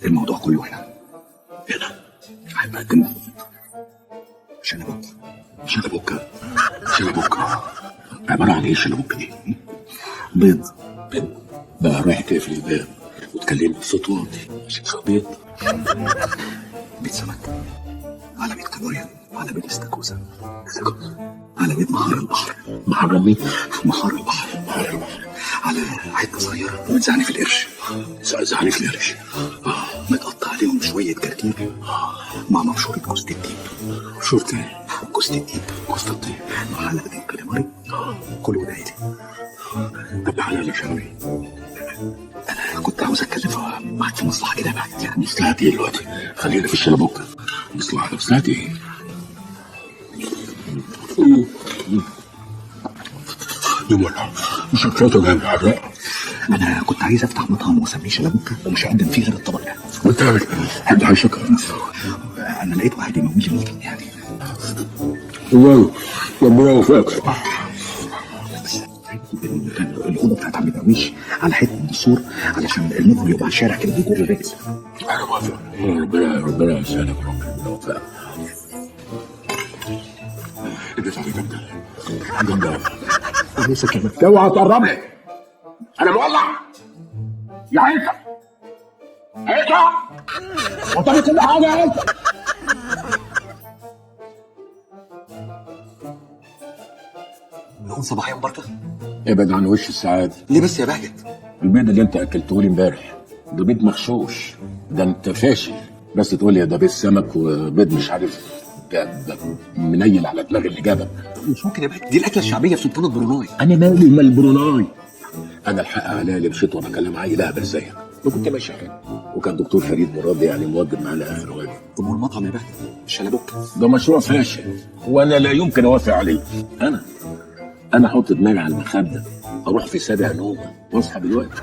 الموضوع كله هنا هيبقى شلبوك. عبارة عن ايه الشلبوك دي؟ بيض بقى رايح تقفل الباب وتكلمني بصوت واطي عشان بيض. بيض سمك على بيض كابوريا على بيض استاكوزا على بيض محار البحر. محار البحر على حته صغيره بتزعني في القرش. متقطع عليهم شويه كركيب مع مبشوره جوز الطيب. جوز الطيب مع حلقتين كاليماري. كله ده لي. طب حلال يا شاوي، انا كنت عاوز اتكلم معاك في مصلحه كده بعد. يعني مصلحه ايه دلوقتي؟ خلينا في الشلبوكه. مصلحه ايه؟ مش هتفوتوا جنب حراق. انا كنت عايز افتح مطعم واسميه شلبوكه ومش هقدم فيه غير الطبق ده. وانت حد هيشكر نفسه؟ انا لقيت واحد يموت لي ممكن يعني. ربنا يوفقك. الاوضه بتاعت عم درويش على حته من السور علشان المخرج يبقى على الشارع كده بيجر الرجل. انا موافق. ربنا يسعدك وربنا يوفقك. الدفع دي جامده. امسك يا مكة اوعى تقرب لي. انا مولع يا عيسى. وطني كل حاجه يا عيسى. نقول صباحيه مباركه. ابعد عن وش السعاده. ليه بس يا بهجت؟ البيض اللي انت اكلته لي امبارح ده بيض مغشوش. ده انت فاشل. بس تقول لي ده بيض سمك وبيض مش عارف ده منيل على دماغ اللي جابك. مش ممكن يا بهجت، دي الاكله الشعبيه في سلطان البروناي. انا مالي ومال البروناي. انا الحق عليا اللي مشيت وانا بكلم عيل اهبل زيك. وكنت ماشي حلو وكان دكتور فريد مراد يعني موجب معانا اخر واجب. طب والمطعم يا بهجت الشلبوك ده مشروع فاشل وانا لا يمكن اوافق عليه. انا احط دماغي على المخده اروح في سابع نومه واصحى دلوقتي.